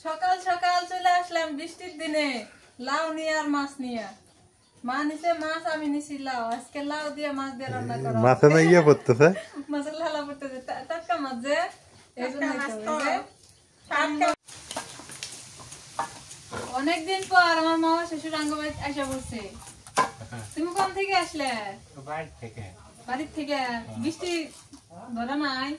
সকাল সকাল চলে আসলাম বৃষ্টির দিনে লাউ নিয়ে আর মাছ নিয়ে। মা নিচে মাছ, আমি নিছি লাউ। আজকে লাউ দিয়ে মাছ দিয়ে রান্না করা হবে। মাছে না ইয়ে পড়তেছে, মাছের লালা পড়তেছে, টাটকা মাছ যে অনেকদিন পর আমার মামা শ্বশুর আঙ্গ বাড়ি আসা বলছে। তুমি কোন থেকে আসলে? বাড়ির থেকে। বৃষ্টি ধরে নাই?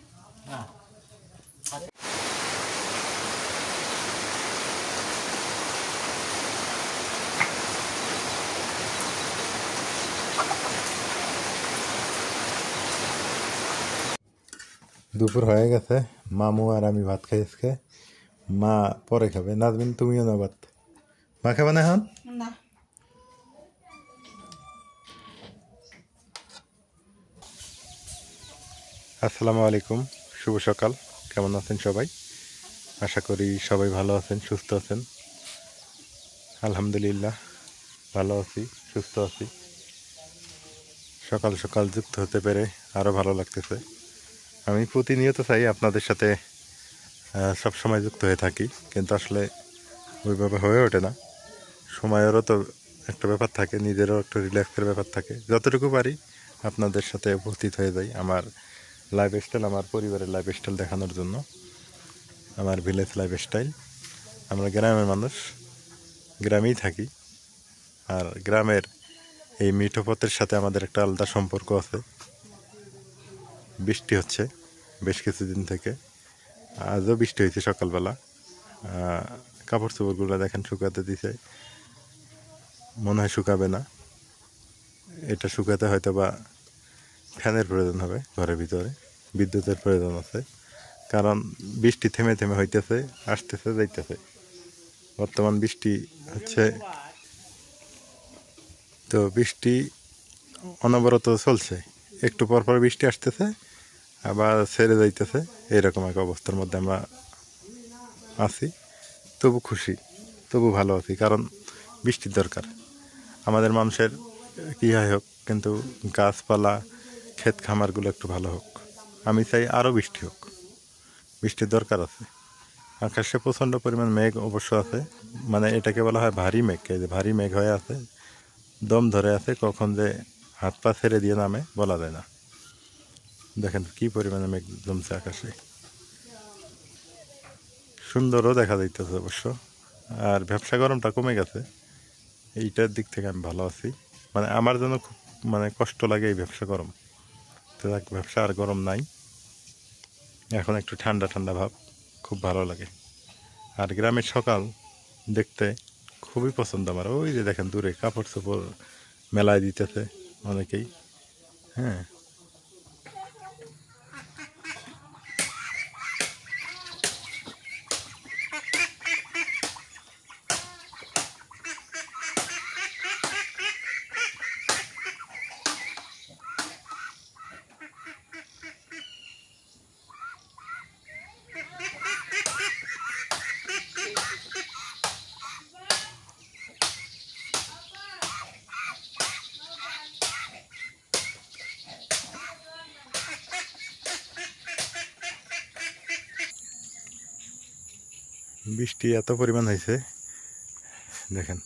দুপুর হয়ে গেছে, মামু আর আমি ভাত খাই আজকে। মা পরে খাবে। নাজমিন তুমিও না ভাত? মা খাবে না এখন? না। আসসালামু আলাইকুম, শুভ সকাল। কেমন আছেন সবাই? আশা করি সবাই ভালো আছেন, সুস্থ আছেন। আলহামদুলিল্লাহ ভালো আছি, সুস্থ আছি। সকাল সকাল যুক্ত হতে পেরে আরও ভালো লাগতেছে। আমি প্রতিনিয়ত চাই আপনাদের সাথে সব সময় যুক্ত হয়ে থাকি, কিন্তু আসলে ওইভাবে হয়ে ওঠে না। সময়েরও তো একটা ব্যাপার থাকে, নিজেরও একটু রিল্যাক্সের ব্যাপার থাকে। যতটুকু পারি আপনাদের সাথে উপস্থিত হয়ে যাই আমার লাইফস্টাইল, আমার পরিবারের লাইফস্টাইল দেখানোর জন্য। আমার ভিলেজ লাইফস্টাইল। আমরা গ্রামের মানুষ, গ্রামেই থাকি। আর গ্রামের এই মিঠো পথের সাথে আমাদের একটা আলাদা সম্পর্ক আছে। বৃষ্টি হচ্ছে বেশ কিছুদিন থেকে, আজও বৃষ্টি হয়েছে সকালবেলা। কাপড় চোপড়গুলো দেখেন শুকাতে দিছে, মনে হয় শুকাবে না। এটা শুকাতে হয়তো বা ফ্যানের প্রয়োজন হবে ঘরের ভিতরে, বিদ্যুতের প্রয়োজন আছে। কারণ বৃষ্টি থেমে থেমে হইতেছে, আসতেছে, যাইতেছে। বর্তমান বৃষ্টি হচ্ছে, তো বৃষ্টি অনবরত চলছে। একটু পর পর বৃষ্টি আসতেছে, আবার ছেড়ে যাইতেছে। এরকম এক অবস্থার মধ্যে আমরা আছি। তবু খুশি, তবু ভালো আছি, কারণ বৃষ্টির দরকার আমাদের মানুষের। কী হয় হোক, কিন্তু গাছপালা, ক্ষেত খামারগুলো একটু ভালো হোক। আমি চাই আরও বৃষ্টি হোক, বৃষ্টির দরকার আছে। আকাশে প্রচণ্ড পরিমাণ মেঘ অবশ্য আছে, মানে এটাকে বলা হয় ভারী মেঘ। এই যে ভারী মেঘ হয়ে আছে, দম ধরে আছে, কখন যে হাত পা ছেড়ে দিয়ে নামে বলা যায় না। দেখেন কি পরিমাণে মেঘ জমছে আকাশে, সুন্দরও দেখা যাইতেছে অবশ্য। আর ব্যবসা গরমটা কমে গেছে, এইটার দিক থেকে আমি ভালো আছি। মানে আমার জন্য খুব কষ্ট লাগে এই ব্যবসা গরম। তো ব্যবসা আর গরম নাই, এখন একটু ঠান্ডা ঠান্ডা ভাব, খুব ভালো লাগে। আর গ্রামের সকাল দেখতে খুবই পছন্দ আমার। ওই যে দেখেন দূরে কাপড় চোপড় মেলায় দিতেছে অনেকেই। হ্যাঁ, বৃষ্টি এত পরিমাণ হয়েছে, দেখেন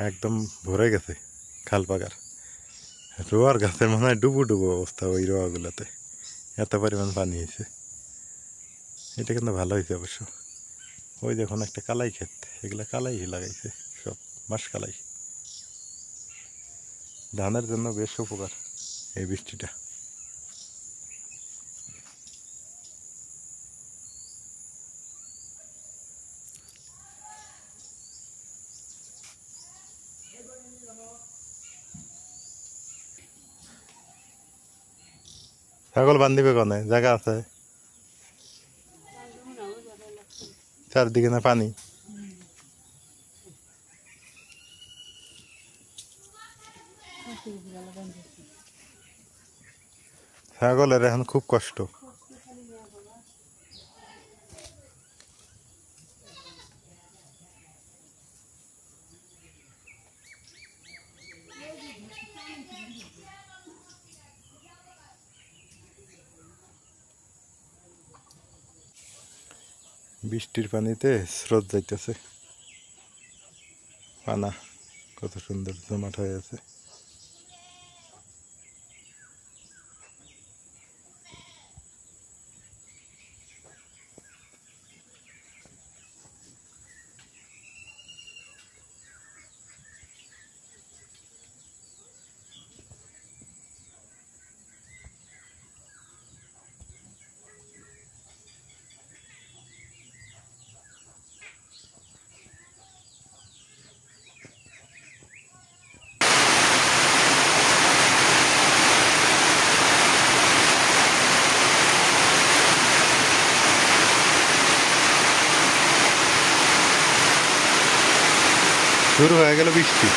একদম ভরে গেছে খাল পাগার। রোয়ার গাছের মনে হয় ডুবো ডুবো অবস্থা ওই রোয়াগুলোতে, এত পরিমাণ পানি হয়েছে। এটা কিন্তু ভালো হয়েছে অবশ্য। ওই দেখুন একটা কালাই ক্ষেত, এগুলো কালাই লাগাইছে, সব মাস কালাই। ধানের জন্য বেশ উপকার এই বৃষ্টিটা। ছাগল বান্ধিবে কনে জায়গা আছে? চারদিকে না পানি। ছাগলের এখন খুব কষ্ট। বৃষ্টির পানিতে স্রোত যাইতেছে, পানা কত সুন্দর জমাট হয়ে আছে। শুরু হয়ে গেল বৃষ্টি।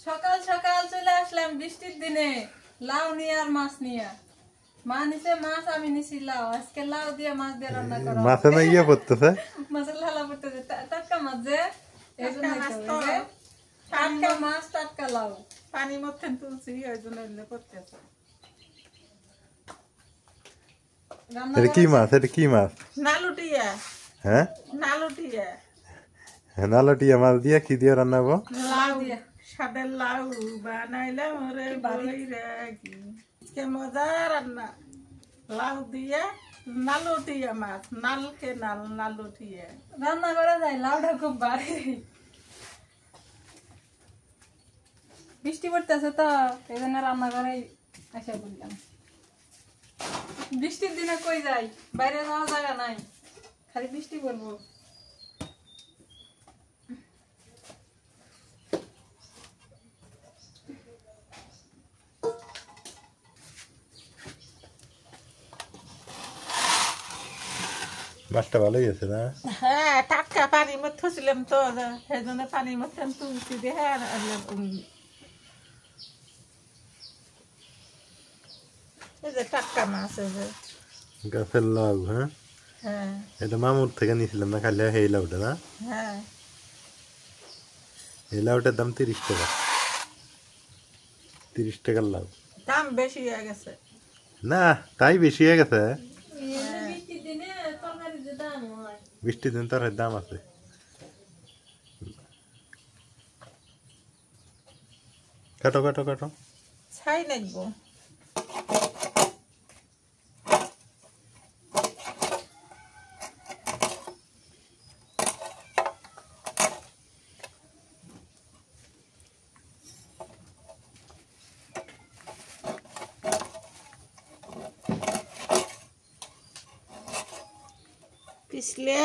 সকাল সকাল চলে আসলাম বৃষ্টির দিনে লাউ নিয়ে আর মাছ নিয়ে। মা নিচে মাছ, আমি নিছি লাউ। আজকে লাউ দিয়ে মাছ দিয়ে রান্না করা। মাছে না ইয়ে পড়তেছে, মাছের লালা পড়তেছে। টাটকা মাছ যে, এই জন্য টাটকা মাছ, টাটকা লাউ। পানি মধ্যে তুলছি, ওই জন্য করতেছে। এটা কি মাছ? এটা কি মাছ? নালুটিয়া। হ্যাঁ, নালুটিয়া। নালুটিয়া মাছ দিয়ে কি দিয়ে রান্না হবো? লাউ দিয়ে, সাদের লাউ বানাইলাম রে বইরা কি কে মজা রান্না। লাউ দিয়ে নালুটিয়া মাছ, নালকে নালুটিয়া রান্না করা যায়। লাউটা খুব ভারী। বৃষ্টি পড়তেছে তো, এই জন্য রান্না করাই আশা করলাম। বৃষ্টির দিনে কই যাই, বাইরে যাওয়ার জায়গা নাই, খালি বৃষ্টি পড়বো। মাছটা ভালোই আছে না? হ্যাঁ, টাটকা পানির মধ্যে ছিলাম তো, সেই জন্য পানির মধ্যে তুলছি দিয়ে। হ্যাঁ, এই যে টাটকা মাছ, এই যে গাছের লাউ। হ্যাঁ, হ্যাঁ এটা মামুর থেকে নিয়েছিলাম না, খালি এই লাউটা না? হ্যাঁ। এই লাউটার দাম 30 টাকা। 30 টাকার লাউ। দাম বেশি হয়ে গেছে না, তাই বেশি হয়ে গেছে। বৃষ্টির দিনে তরকারির যে দাম হয়, বৃষ্টির দিন তার দাম আছে। কাটো কাটো কাটো। ছাই নাকবো। পিছলে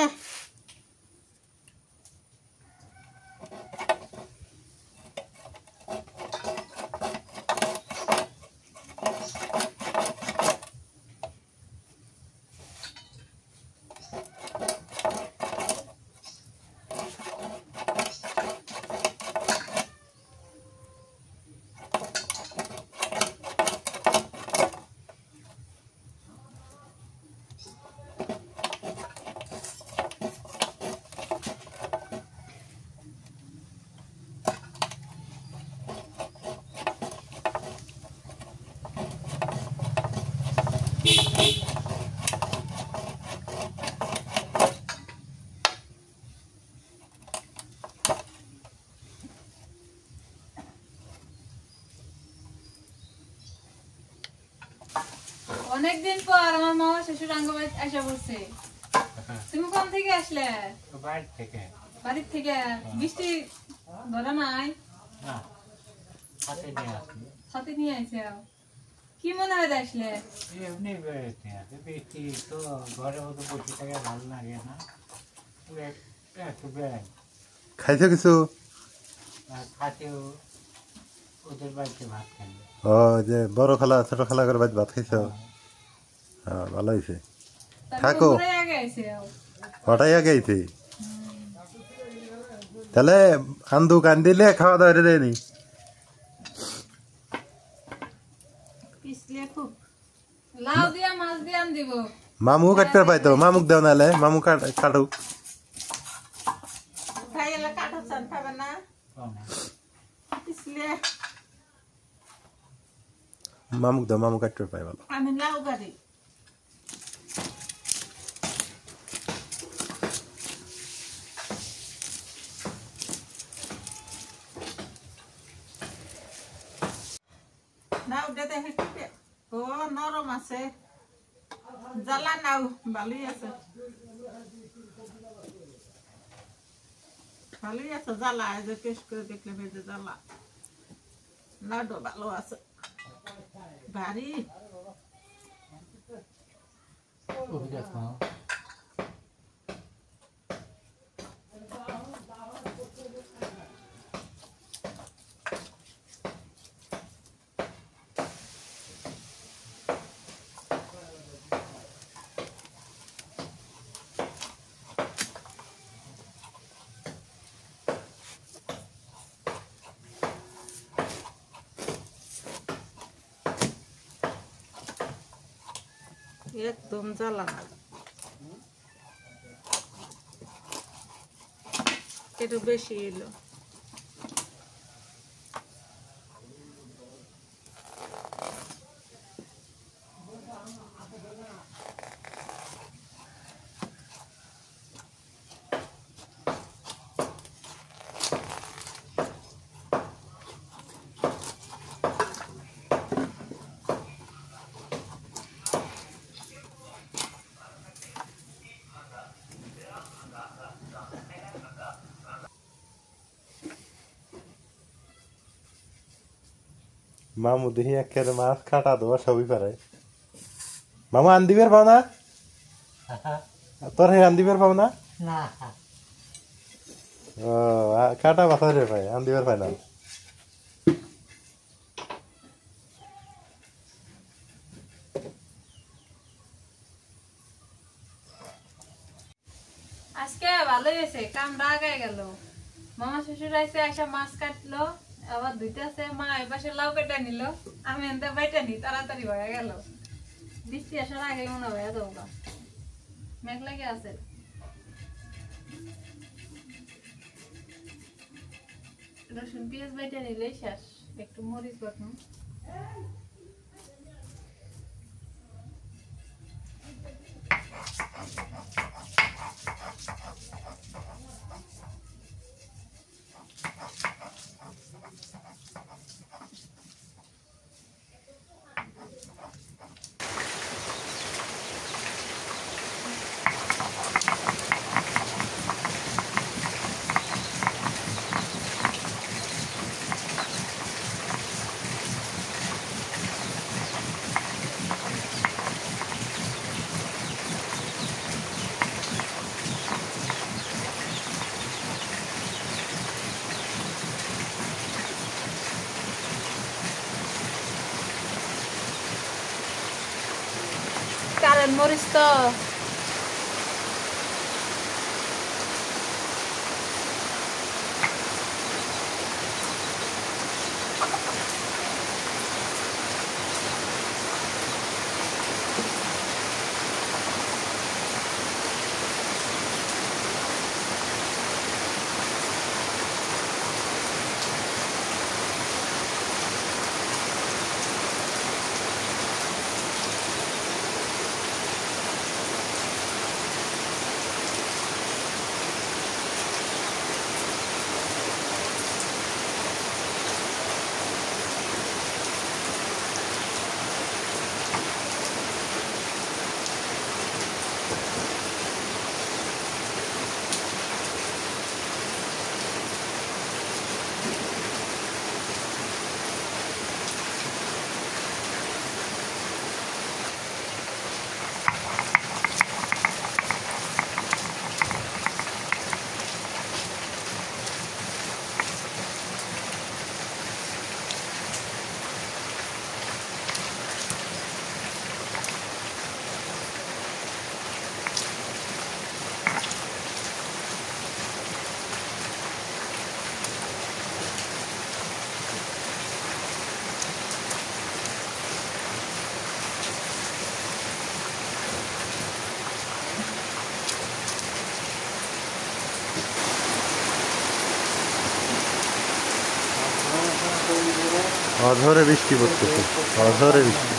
অনেকদিন পর আমার মামা শ্বশুর আঙ্গ বাড়ি আসা পড়ছে। তুমি কোন থেকে আসলে? বাড়ির থেকে। বৃষ্টি ধরে নাই? সাথে নিয়ে আইছে। কি মনে হয় আসলে? খাইছো কিছু? ও যে বড় খালা ছোট খালা করে ভাত খাইছো? হ্যাঁ ভালো হয়েছে। থাকো ওটাই আগে আইছে। তাহলে আন্দু কান দিলে খাওয়া দাওয়া দেয়নি? লাউ দিয়া মাছ দিয়ে আন দিব। মামু কাটতে পাইতো, মামুক দেও নালে মামু কাটুক। মামুক দাও, মামু কাটতে পাই ভালো। আমি লাউ গাড়ি নাও দে ও নরম আছে, জ্বালা নাও ভালোই আছে, ভালোই আছে জ্বালা। যে টেস্ট করে দেখলে ভেজে জ্বালা নাও ভালো আছে ভারী। একদম জ্বালা না, একটু বেশি এলো। মামু দেখি একেবারে মাছ কাটা দেওয়া সবই পারে। মামু আন্দিবের পাও না? তোর আন্দিবের পাও না? ও কাটা বাসা রে ভাই, আন্দিবের পাই না। আজকে ভালোই হয়েছে, কামটা আগায় গেল। মামা শ্বশুর আইসে আসা মাছ কাটলো, আবার ধুইতেছে, মা এই পাশে লাউ কেটে নিল, আমি এনতে বাইটা নি, তাড়াতাড়ি হয়ে গেল। বৃষ্টি আসার আগে মনে হয়ে যাবো, মেঘ লাগে আছে। রসুন পেঁয়াজ বাইটা নিলেই শেষ, একটু মরিচ বাটুন। মরিচ তো অঝরে বৃষ্টি পড়তেছে, অঝরে বৃষ্টি।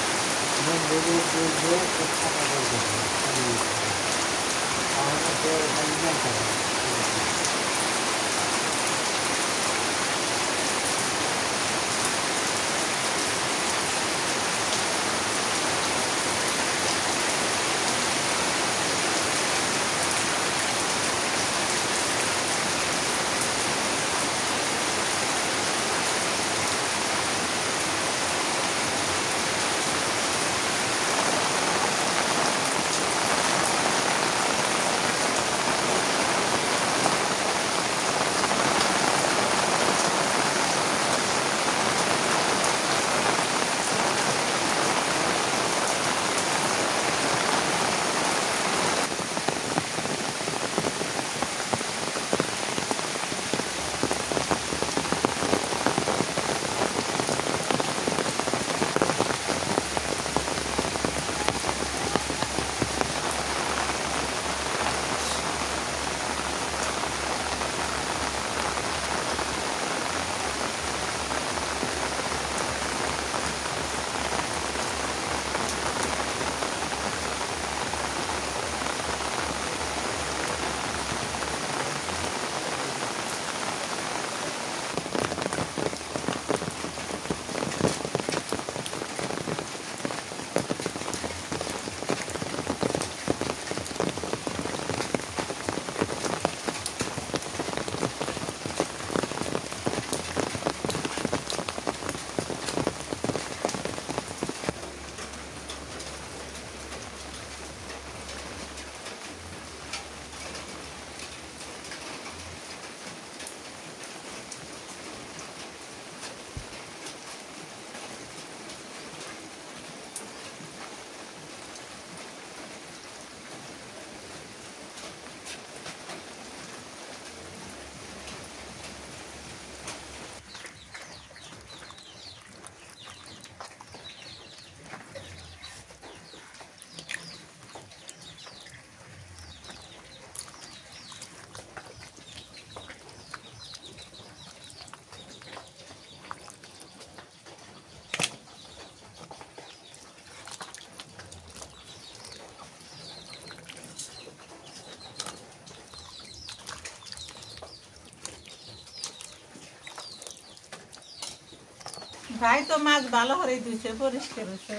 ভাই তো মাছ ভালো করে দিয়েছে, পরিষ্কার হয়েছে,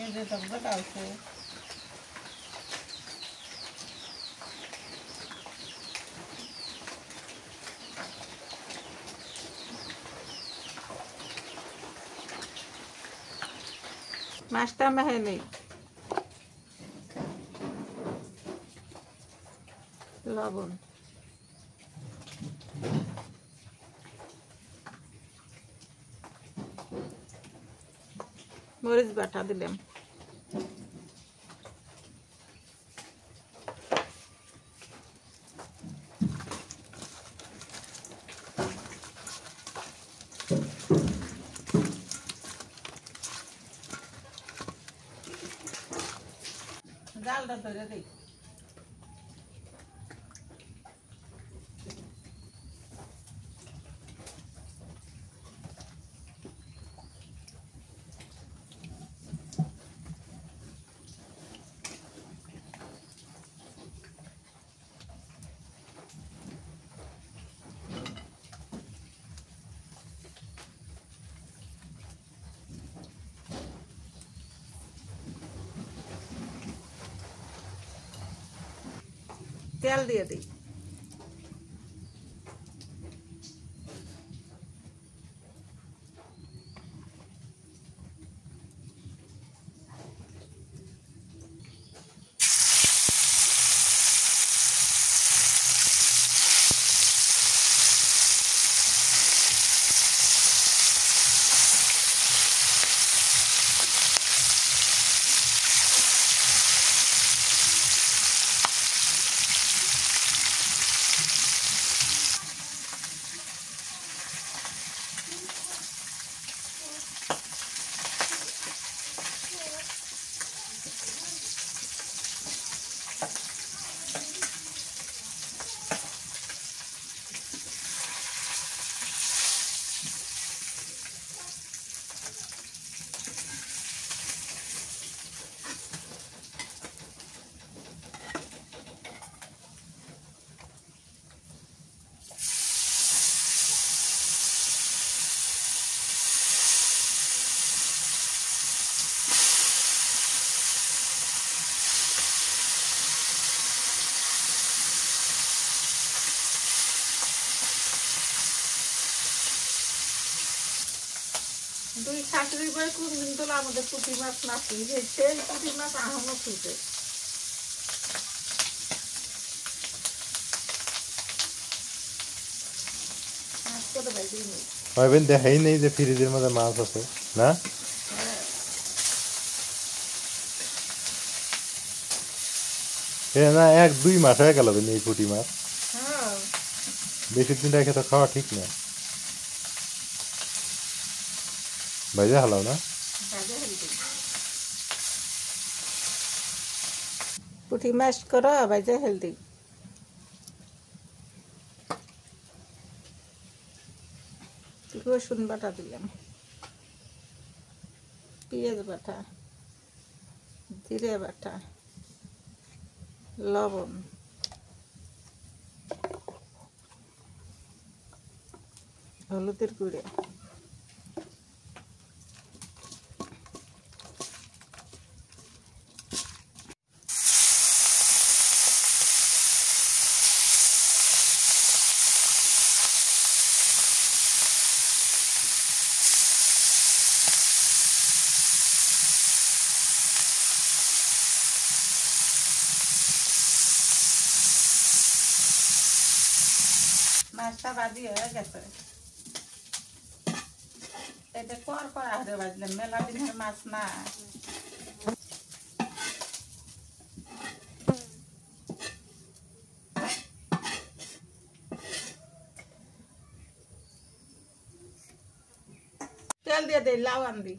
এই যে টকটা আছে। মাছটা মেহেলি লবণ, মরিচ বাটা দিলাম, জালটা ধরে দিই। তেল দিয়ে দিই, দুই শাশুড়ি বই কোন দিন তো আমাদের পুঁটি মাছ নাচি, সেই পুঁটি মাছ আহমদ খুঁজে ভাবেন দেখাই নেই যে ফ্রিজের মধ্যে মাছ আছে না, না 1-2 মাস হয়ে গেল এই পুঁটি মাছ, বেশি দিন রেখে তো খাওয়া ঠিক না। ভাইজা হালাও না, পুঁটি মাছ করো ভাইজা হেলদি। রসুন বাটা দিলাম, পেঁয়াজ বাটা, জিরে বাটা, লবণ, হলুদের গুঁড়ো, মাছটা ভাজি হয়ে গেছে, এটা কর হারে ভাজলাম, মেলা দিনের মাছ না। তেল দিয়ে দিই, লাউ আনবি,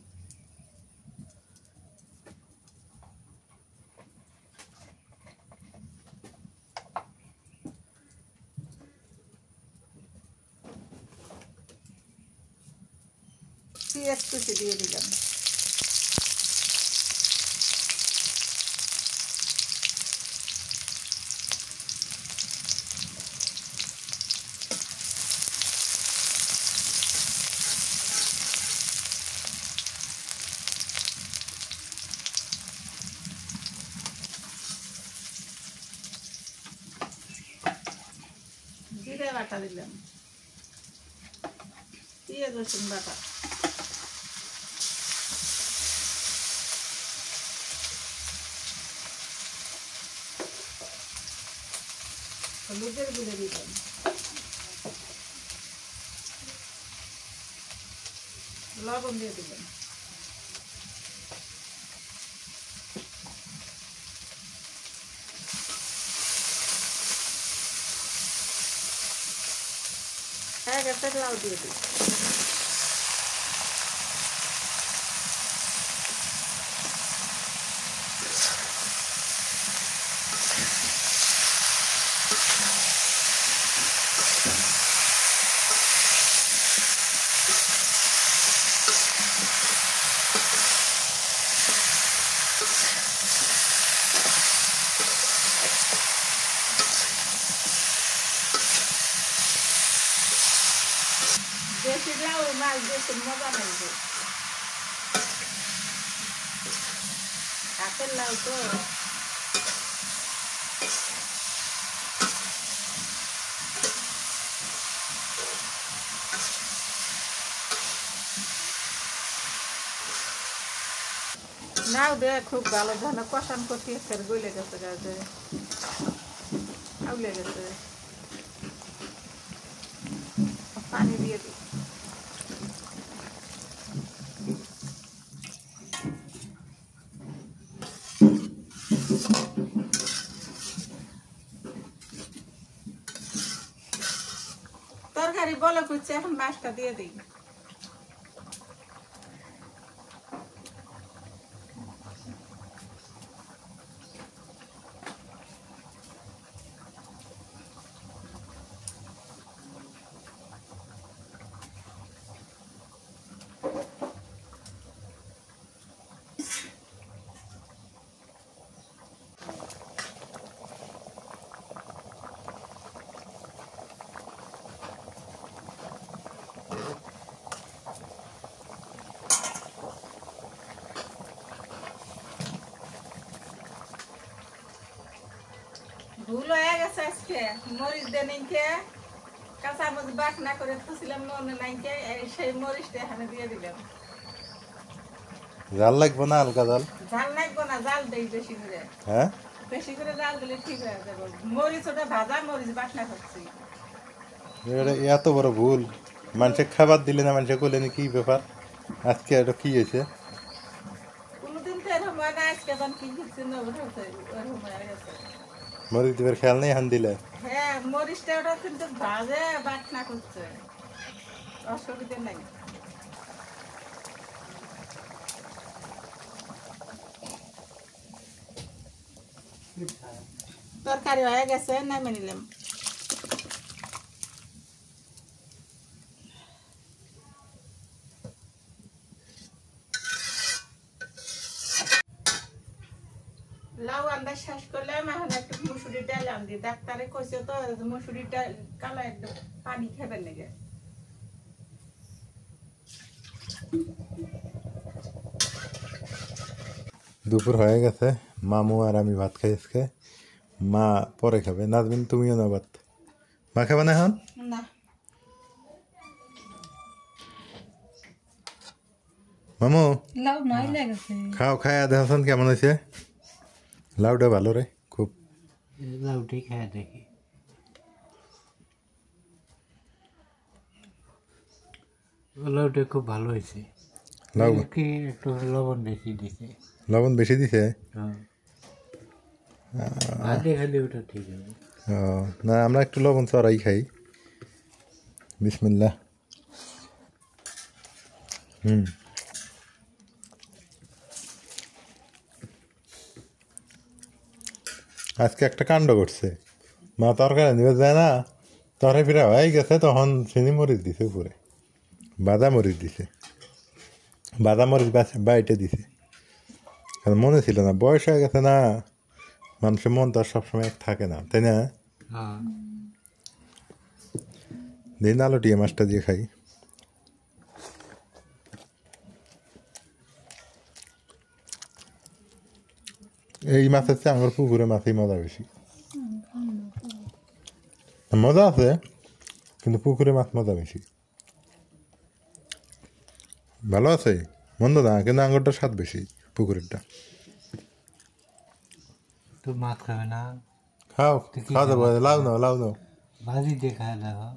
পেঁয়াজ কুচি দিয়ে দিলাম, জিরে বাটা দিলাম, পেঁয়াজ রসুন বাটা, হলুদের গুঁড়ো দিলাম, লবণ দিয়ে দিলাম, হয়ে গেছে, লাউ দিয়ে দিই। দেশি লাউ মাছ দেশি মজা লাগবে, হাতের লাউ তো। নাও দে খুব ভালো ধরনের কষান করতে ফের গলে গেছে, গাছে আউলে গেছে। পানি দিয়ে দিই। তরকারি বলে করছে, এখন মাছটা দিয়ে দিই। ভুল হয়ে গেছে আজকে, মরিচ দিয়ে নিকে কাঁচা মরিচ বাটনা করে খুঁজছিলাম, মনে নাইকে সেই মরিচটা এখানে দিয়ে দিলাম। জাল লাগবে না? হালকা জাল? ঝাল লাগবো না, জাল দেই বেশি করে। হ্যাঁ, বেশি করে জাল দিলে ঠিক হয়ে যাবে। মরিচ ওটা ভাজা মরিচ বাটনা করছি। এত বড় ভুল! মানুষে খাবার দিলে না, মানুষে করলেন কি ব্যাপার? আজকে এটা কি হয়েছে? কোনোদিন তো এরকম হয় না, আজকে যখন কি কিছু ওরকম হয়ে গেছে। মরিচ দিবার খেয়াল নেই হান দিলে? হ্যাঁ, মরিচটা ওটা কিন্তু ভাজে বাটনা করছে, অসুবিধা নাই। তরকারি হয়ে গেছে, নামিয়ে নিলাম। লাউ আন্দাজ শেষ করলাম, এখন একটু মুসুরি ডাল আনদি। ডাক্তারে কইছে তো মুসুরি ডাল কালা একদম পানি খাবেন নাকি। দুপুর হয়ে গেছে, মামু আর আমি ভাত খাই আজকে। মা পরে খাবে। নাজমিন, তুমিও না ভাত? মা খাবে না এখন? না, মামু লাউ নাই লাগছে। খাও, খায়া দেখাছেন কেমন হয়েছে? লাউটা ভালো রে, খুব। লাউটি খায় দেখি। লাউটা খুব ভালো হয়েছে। লাউ কি একটু লবণ বেশি দিছে। লবণ বেশি দিছে? ভাতে খালি ওটা ঠিক হবে। ও, না আমরা একটু লবণ চড়াই খাই। বিসমিল্লাহ। আজকে একটা কাণ্ড করছে, মা তরকারি নিবে যায় না, তরকারি ফিরা হয়ে গেছে, তখন চিনি মরিচ দিছে উপরে, বাদা মরিচ দিছে, বাদা মরিচ বাইটে দিছে। কারণ মনে ছিল না, বয়স হয়ে গেছে না, মানুষের মন তো আর সবসময় এক থাকে না, তাই না? দিন আলো টিয়ে মাছটা দিয়ে খাই। এই মাছের চেয়ে আমার পুকুরে মাছই মজা বেশি। মজা আছে, কিন্তু পুকুরে মাছ মজা বেশি। ভালো আছে, মন্দ না, কিন্তু আঙুরটার স্বাদ বেশি পুকুরেরটা। তো মাছ খাবে না? খাও, খাওয়া যাবো। লাউ নাও, লাউ নাও। ভাজি দিয়ে খায় দেখো।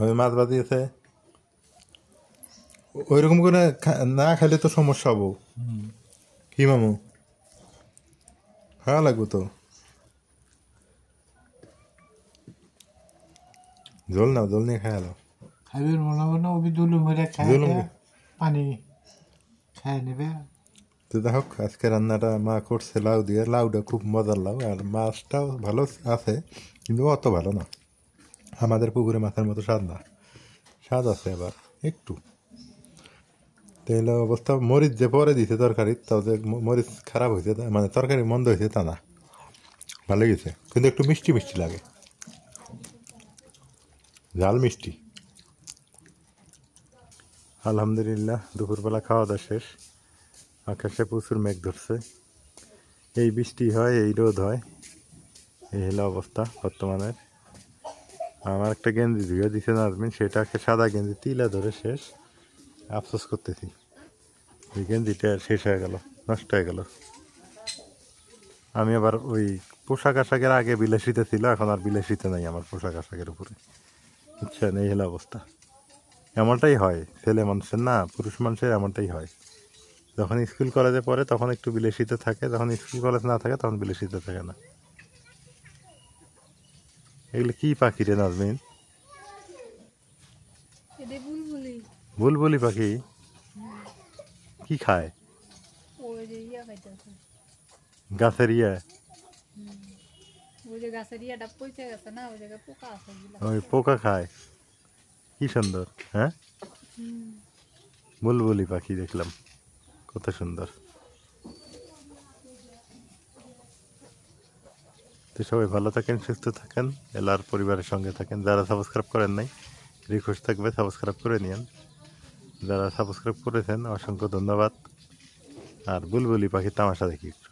ওই মাছ ভাজি আছে, ওইরকম করে না খাইলে তো সমস্যা হবো। কি মামু, খাওয়া লাগবো তো। জল নাও, জল নিয়ে খাওয়া খাইবে মনে মনে ওবি দুলু মরে খায় দুলু পানি খায় নেবে। তো যাই হোক আজকে রান্নাটা মা করছে লাউ দিয়ে, লাউটা খুব মজার লাউ, আর মাছটাও ভালো আছে কিন্তু অত ভালো না, আমাদের পুকুরে মাছের মতো স্বাদ না, স্বাদ আছে আবার একটু। তাহলে অবস্থা মরিচ যে পরে দিছে তরকারি, তাও যে মরিচ খারাপ হয়েছে মানে তরকারি মন্দ হয়েছে তা না, ভালো গেছে, কিন্তু একটু মিষ্টি মিষ্টি লাগে, ঝাল মিষ্টি। আলহামদুলিল্লাহ দুপুরবেলা খাওয়া দাওয়া শেষ, আকাশে প্রচুর মেঘ ধরছে, এই বৃষ্টি হয় এই রোদ হয়, এই হলো অবস্থা বর্তমানের। আমার একটা গেঞ্জি ধুয়ে দিছে নাজমিন, সেটাকে সাদা গেঞ্জি তিলা ধরে শেষ, আফসোস করতেছি ওই গেঞ্জিটা শেষ হয়ে গেল, নষ্ট হয়ে গেল। আমি আবার ওই পোশাক আশাকের আগে বিলাসিতা ছিল, এখন আর বিলাসিতা নাই আমার পোশাক আশাকের উপরে, বুঝছেন? এই হলো অবস্থা। এমনটাই হয় ছেলে মানুষের, না পুরুষ মানুষের এমনটাই হয়, যখন স্কুল কলেজে পড়ে তখন একটু বিলাসিতা থাকে, যখন স্কুল কলেজ না থাকে তখন বিলাসিতা থাকে না। এগুলো কি পাখি রে নাজমিন? বুলবুলি পাখি? কি খায়? গাছের ইয়ে? ওই পোকা খায়, কি সুন্দর। হ্যাঁ বুলবুলি পাখি দেখলাম, কত সুন্দর। তো সবাই ভালো থাকেন, সুস্থ থাকেন, এলার পরিবারের সঙ্গে থাকেন। যারা সাবস্ক্রাইব করেন নাই রিকোয়েস্ট থাকবে সাবস্ক্রাইব করে নিন, যারা সাবস্ক্রাইব করেছেন অসংখ্য ধন্যবাদ। আর বুলবুলি পাখির তামাশা দেখি একটু।